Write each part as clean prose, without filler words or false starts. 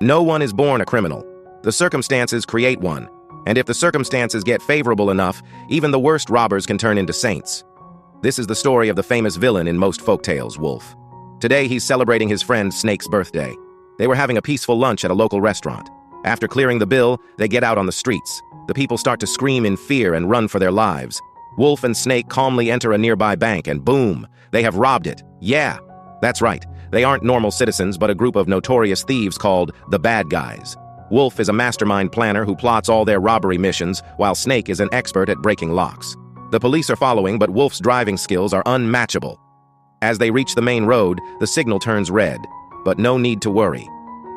No one is born a criminal. The circumstances create one. And if the circumstances get favorable enough, even the worst robbers can turn into saints. This is the story of the famous villain in most folktales, Wolf. Today, he's celebrating his friend Snake's birthday. They were having a peaceful lunch at a local restaurant. After clearing the bill, they get out on the streets. The people start to scream in fear and run for their lives. Wolf and Snake calmly enter a nearby bank and boom, they have robbed it. Yeah, that's right. They aren't normal citizens, but a group of notorious thieves called the Bad Guys. Wolf is a mastermind planner who plots all their robbery missions, while Snake is an expert at breaking locks. The police are following, but Wolf's driving skills are unmatchable. As they reach the main road, the signal turns red, but no need to worry.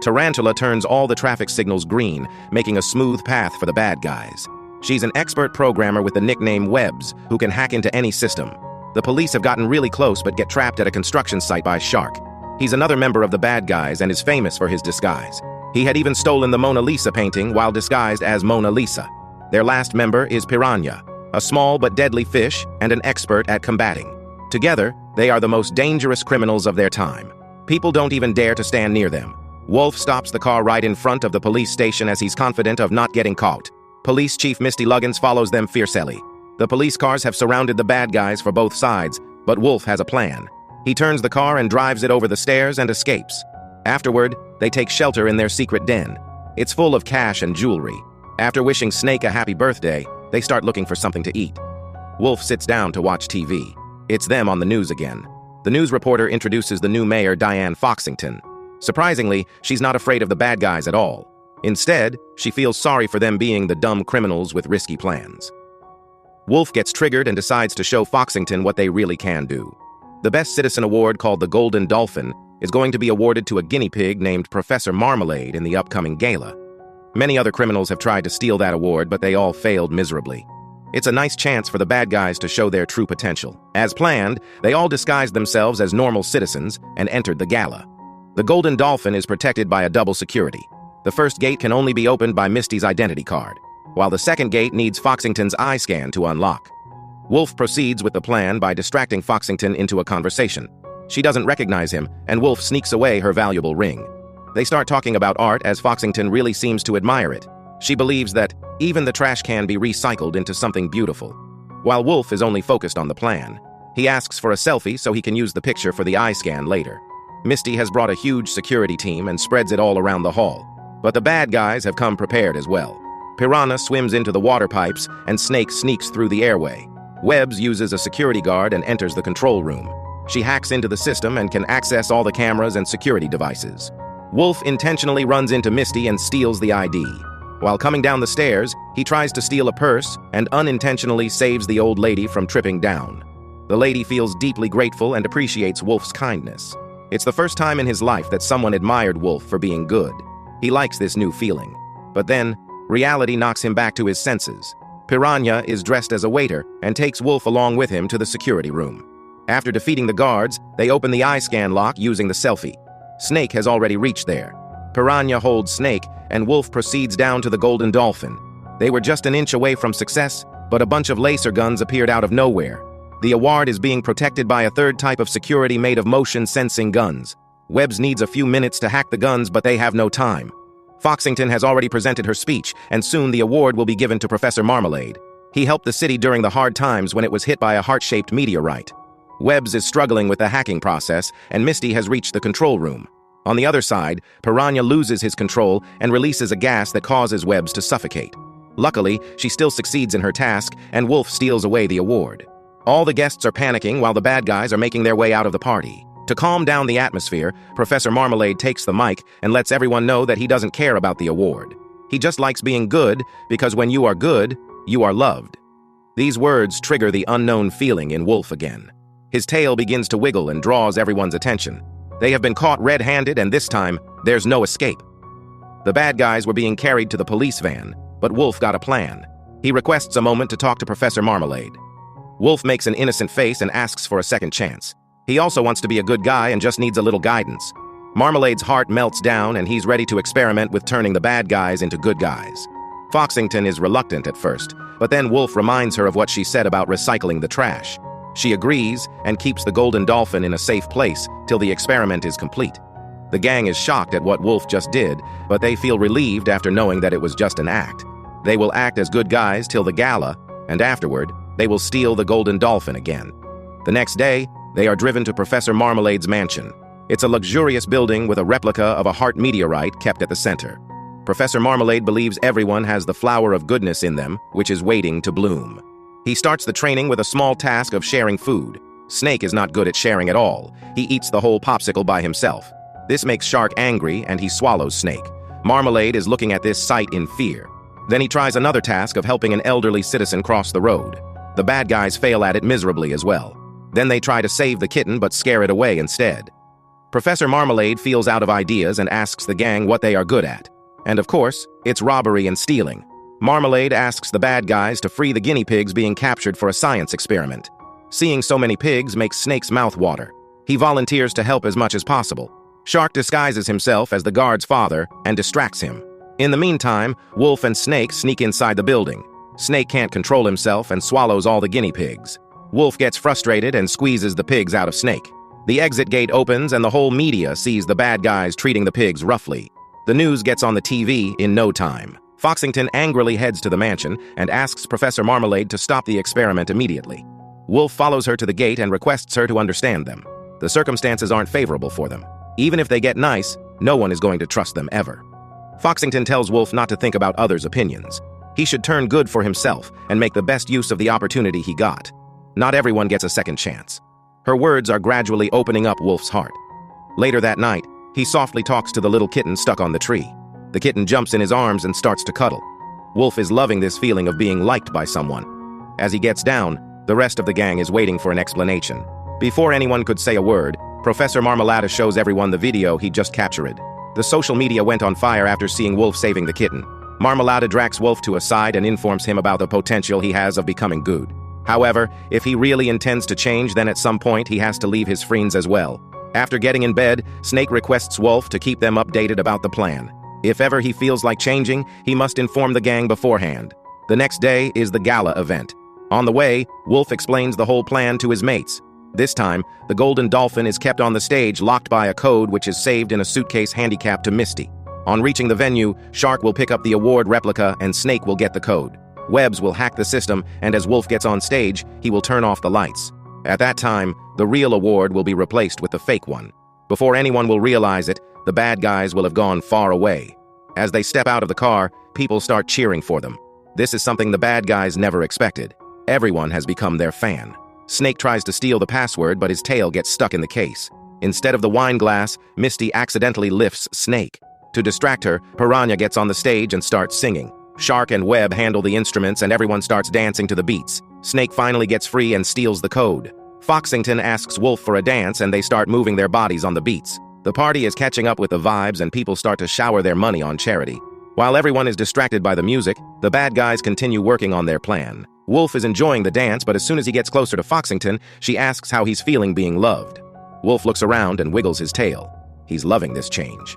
Tarantula turns all the traffic signals green, making a smooth path for the Bad Guys. She's an expert programmer with the nickname Webs, who can hack into any system. The police have gotten really close but get trapped at a construction site by Shark. He's another member of the Bad Guys and is famous for his disguise. He had even stolen the Mona Lisa painting while disguised as Mona Lisa. Their last member is Piranha, a small but deadly fish and an expert at combating. Together, they are the most dangerous criminals of their time. People don't even dare to stand near them. Wolf stops the car right in front of the police station as he's confident of not getting caught. Police Chief Misty Luggins follows them fiercely. The police cars have surrounded the Bad Guys for both sides, but Wolf has a plan. He turns the car and drives it over the stairs and escapes. Afterward, they take shelter in their secret den. It's full of cash and jewelry. After wishing Snake a happy birthday, they start looking for something to eat. Wolf sits down to watch TV. It's them on the news again. The news reporter introduces the new mayor, Diane Foxington. Surprisingly, she's not afraid of the Bad Guys at all. Instead, she feels sorry for them being the dumb criminals with risky plans. Wolf gets triggered and decides to show Foxington what they really can do. The Best Citizen Award, called the Golden Dolphin, is going to be awarded to a guinea pig named Professor Marmalade in the upcoming gala. Many other criminals have tried to steal that award, but they all failed miserably. It's a nice chance for the Bad Guys to show their true potential. As planned, they all disguised themselves as normal citizens and entered the gala. The Golden Dolphin is protected by a double security. The first gate can only be opened by Misty's identity card, while the second gate needs Foxington's eye scan to unlock. Wolf proceeds with the plan by distracting Foxington into a conversation. She doesn't recognize him, and Wolf sneaks away her valuable ring. They start talking about art as Foxington really seems to admire it. She believes that even the trash can be recycled into something beautiful. While Wolf is only focused on the plan, he asks for a selfie so he can use the picture for the eye scan later. Misty has brought a huge security team and spreads it all around the hall. But the Bad Guys have come prepared as well. Piranha swims into the water pipes, and Snake sneaks through the airway. Webbs uses a security guard and enters the control room. She hacks into the system and can access all the cameras and security devices. Wolf intentionally runs into Misty and steals the ID. While coming down the stairs, he tries to steal a purse and unintentionally saves the old lady from tripping down. The lady feels deeply grateful and appreciates Wolf's kindness. It's the first time in his life that someone admired Wolf for being good. He likes this new feeling. But then, reality knocks him back to his senses. Piranha is dressed as a waiter and takes Wolf along with him to the security room. After defeating the guards, they open the eye scan lock using the selfie. Snake has already reached there. Piranha holds Snake, and Wolf proceeds down to the Golden Dolphin. They were just an inch away from success, but a bunch of laser guns appeared out of nowhere. The award is being protected by a third type of security made of motion-sensing guns. Webbs needs a few minutes to hack the guns, but they have no time. Foxington has already presented her speech, and soon the award will be given to Professor Marmalade. He helped the city during the hard times when it was hit by a heart-shaped meteorite. Webbs is struggling with the hacking process, and Misty has reached the control room. On the other side, Piranha loses his control and releases a gas that causes Webbs to suffocate. Luckily, she still succeeds in her task, and Wolf steals away the award. All the guests are panicking while the Bad Guys are making their way out of the party. To calm down the atmosphere, Professor Marmalade takes the mic and lets everyone know that he doesn't care about the award. He just likes being good, because when you are good, you are loved. These words trigger the unknown feeling in Wolf again. His tail begins to wiggle and draws everyone's attention. They have been caught red-handed, and this time, there's no escape. The Bad Guys were being carried to the police van, but Wolf got a plan. He requests a moment to talk to Professor Marmalade. Wolf makes an innocent face and asks for a second chance. He also wants to be a good guy and just needs a little guidance. Marmalade's heart melts down, and he's ready to experiment with turning the Bad Guys into good guys. Foxington is reluctant at first, but then Wolf reminds her of what she said about recycling the trash. She agrees and keeps the Golden Dolphin in a safe place till the experiment is complete. The gang is shocked at what Wolf just did, but they feel relieved after knowing that it was just an act. They will act as good guys till the gala, and afterward, they will steal the golden dolphin again. The next day, they are driven to Professor Marmalade's mansion. It's a luxurious building with a replica of a heart meteorite kept at the center. Professor Marmalade believes everyone has the flower of goodness in them, which is waiting to bloom. He starts the training with a small task of sharing food. Snake is not good at sharing at all. He eats the whole popsicle by himself. This makes Shark angry, and he swallows Snake. Marmalade is looking at this sight in fear. Then he tries another task of helping an elderly citizen cross the road. The bad guys fail at it miserably as well. Then they try to save the kitten but scare it away instead. Professor Marmalade feels out of ideas and asks the gang what they are good at. And of course, it's robbery and stealing. Marmalade asks the bad guys to free the guinea pigs being captured for a science experiment. Seeing so many pigs makes Snake's mouth water. He volunteers to help as much as possible. Shark disguises himself as the guard's father and distracts him. In the meantime, Wolf and Snake sneak inside the building. Snake can't control himself and swallows all the guinea pigs. Wolf gets frustrated and squeezes the pigs out of Snake. The exit gate opens and the whole media sees the bad guys treating the pigs roughly. The news gets on the TV in no time. Foxington angrily heads to the mansion and asks Professor Marmalade to stop the experiment immediately. Wolf follows her to the gate and requests her to understand them. The circumstances aren't favorable for them. Even if they get nice, no one is going to trust them ever. Foxington tells Wolf not to think about others' opinions. He should turn good for himself and make the best use of the opportunity he got. Not everyone gets a second chance. Her words are gradually opening up Wolf's heart. Later that night, he softly talks to the little kitten stuck on the tree. The kitten jumps in his arms and starts to cuddle. Wolf is loving this feeling of being liked by someone. As he gets down, the rest of the gang is waiting for an explanation. Before anyone could say a word, Professor Marmalade shows everyone the video he just captured. The social media went on fire after seeing Wolf saving the kitten. Marmalade drags Wolf to a side and informs him about the potential he has of becoming good. However, if he really intends to change, then at some point he has to leave his friends as well. After getting in bed, Snake requests Wolf to keep them updated about the plan. If ever he feels like changing, he must inform the gang beforehand. The next day is the gala event. On the way, Wolf explains the whole plan to his mates. This time, the golden dolphin is kept on the stage locked by a code which is saved in a suitcase handicapped to Misty. On reaching the venue, Shark will pick up the award replica and Snake will get the code. Webbs will hack the system, and as Wolf gets on stage, he will turn off the lights. At that time, the real award will be replaced with the fake one. Before anyone will realize it, the bad guys will have gone far away. As they step out of the car, people start cheering for them. This is something the bad guys never expected. Everyone has become their fan. Snake tries to steal the password, but his tail gets stuck in the case. Instead of the wine glass, Misty accidentally lifts Snake. To distract her, Piranha gets on the stage and starts singing. Shark and Webb handle the instruments and everyone starts dancing to the beats. Snake finally gets free and steals the code. Foxington asks Wolf for a dance and they start moving their bodies on the beats. The party is catching up with the vibes and people start to shower their money on charity. While everyone is distracted by the music, the bad guys continue working on their plan. Wolf is enjoying the dance, but as soon as he gets closer to Foxington, she asks how he's feeling being loved. Wolf looks around and wiggles his tail. He's loving this change.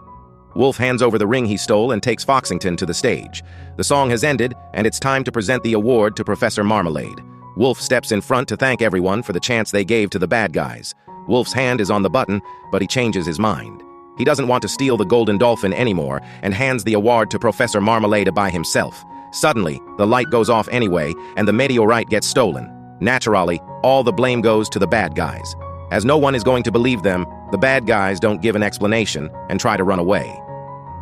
Wolf hands over the ring he stole and takes Foxington to the stage. The song has ended, and it's time to present the award to Professor Marmalade. Wolf steps in front to thank everyone for the chance they gave to the bad guys. Wolf's hand is on the button, but he changes his mind. He doesn't want to steal the golden dolphin anymore and hands the award to Professor Marmalade by himself. Suddenly, the light goes off anyway, and the meteorite gets stolen. Naturally, all the blame goes to the bad guys. As no one is going to believe them, the bad guys don't give an explanation and try to run away.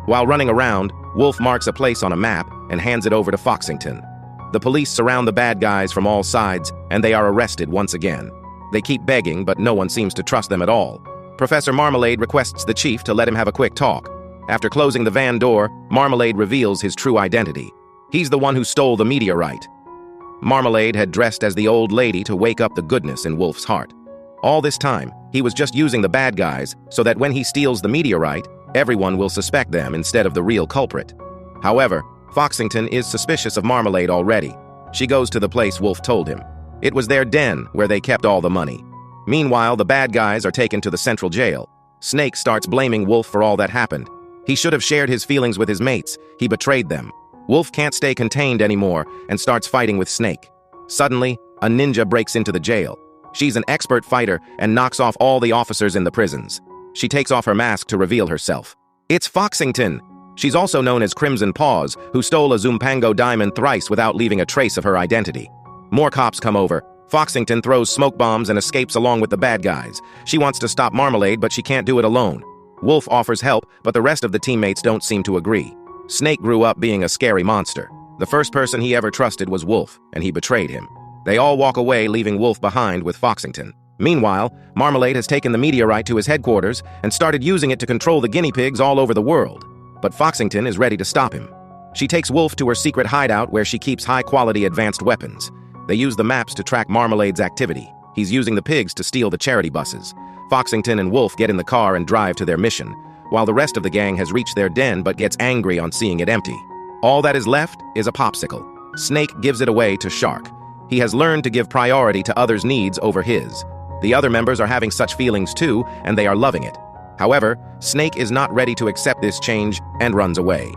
While running around, Wolf marks a place on a map and hands it over to Foxington. The police surround the bad guys from all sides, and they are arrested once again. They keep begging, but no one seems to trust them at all. Professor Marmalade requests the chief to let him have a quick talk. After closing the van door, Marmalade reveals his true identity. He's the one who stole the meteorite. Marmalade had dressed as the old lady to wake up the goodness in Wolf's heart. All this time, he was just using the bad guys so that when he steals the meteorite, everyone will suspect them instead of the real culprit. However, Foxington is suspicious of Marmalade already. She goes to the place Wolf told him. It was their den where they kept all the money. Meanwhile, the bad guys are taken to the central jail. Snake starts blaming Wolf for all that happened. He should have shared his feelings with his mates. He betrayed them. Wolf can't stay contained anymore and starts fighting with Snake. Suddenly, a ninja breaks into the jail. She's an expert fighter and knocks off all the officers in the prisons. She takes off her mask to reveal herself. It's Foxington! She's also known as Crimson Paws, who stole a Zumpango diamond thrice without leaving a trace of her identity. More cops come over. Foxington throws smoke bombs and escapes along with the bad guys. She wants to stop Marmalade, but she can't do it alone. Wolf offers help, but the rest of the teammates don't seem to agree. Snake grew up being a scary monster. The first person he ever trusted was Wolf, and he betrayed him. They all walk away, leaving Wolf behind with Foxington. Meanwhile, Marmalade has taken the meteorite to his headquarters and started using it to control the guinea pigs all over the world. But Foxington is ready to stop him. She takes Wolf to her secret hideout where she keeps high-quality advanced weapons. They use the maps to track Marmalade's activity. He's using the pigs to steal the charity buses. Foxington and Wolf get in the car and drive to their mission, while the rest of the gang has reached their den but gets angry on seeing it empty. All that is left is a popsicle. Snake gives it away to Shark. He has learned to give priority to others' needs over his. The other members are having such feelings too, and they are loving it. However, Snake is not ready to accept this change and runs away.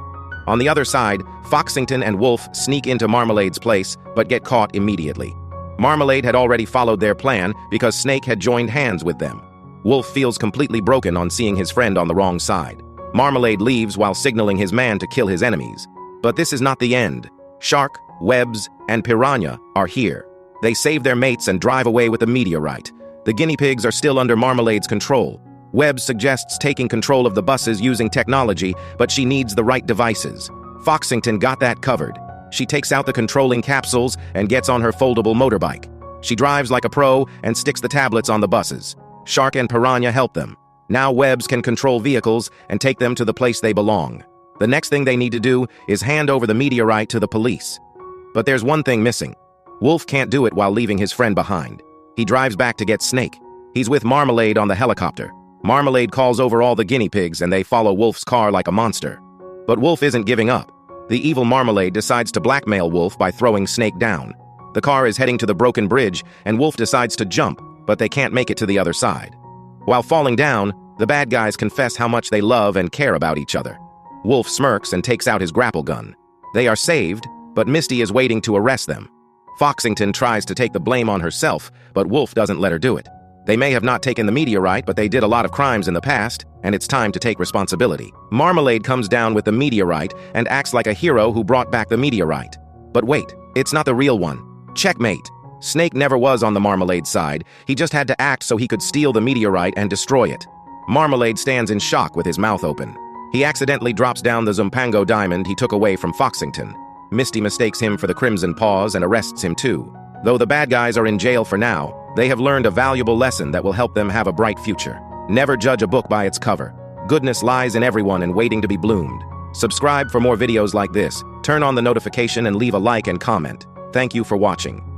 On the other side, Foxington and Wolf sneak into Marmalade's place, but get caught immediately. Marmalade had already followed their plan because Snake had joined hands with them. Wolf feels completely broken on seeing his friend on the wrong side. Marmalade leaves while signaling his man to kill his enemies. But this is not the end. Shark, Webs, and Piranha are here. They save their mates and drive away with the meteorite. The guinea pigs are still under Marmalade's control. Webb suggests taking control of the buses using technology, but she needs the right devices. Foxington got that covered. She takes out the controlling capsules and gets on her foldable motorbike. She drives like a pro and sticks the tablets on the buses. Shark and Piranha help them. Now Webbs can control vehicles and take them to the place they belong. The next thing they need to do is hand over the meteorite to the police. But there's one thing missing. Wolf can't do it while leaving his friend behind. He drives back to get Snake. He's with Marmalade on the helicopter. Marmalade calls over all the guinea pigs and they follow Wolf's car like a monster. But Wolf isn't giving up. The evil Marmalade decides to blackmail Wolf by throwing Snake down. The car is heading to the broken bridge and Wolf decides to jump, but they can't make it to the other side. While falling down, the bad guys confess how much they love and care about each other. Wolf smirks and takes out his grapple gun. They are saved, but Misty is waiting to arrest them. Foxington tries to take the blame on herself, but Wolf doesn't let her do it. They may have not taken the meteorite, but they did a lot of crimes in the past, and it's time to take responsibility. Marmalade comes down with the meteorite and acts like a hero who brought back the meteorite. But wait, it's not the real one. Checkmate. Snake never was on the Marmalade side. He just had to act so he could steal the meteorite and destroy it. Marmalade stands in shock with his mouth open. He accidentally drops down the Zumpango diamond he took away from Foxington. Misty mistakes him for the Crimson Paws and arrests him too. Though the bad guys are in jail for now, they have learned a valuable lesson that will help them have a bright future. Never judge a book by its cover. Goodness lies in everyone and waiting to be bloomed. Subscribe for more videos like this, turn on the notification and leave a like and comment. Thank you for watching.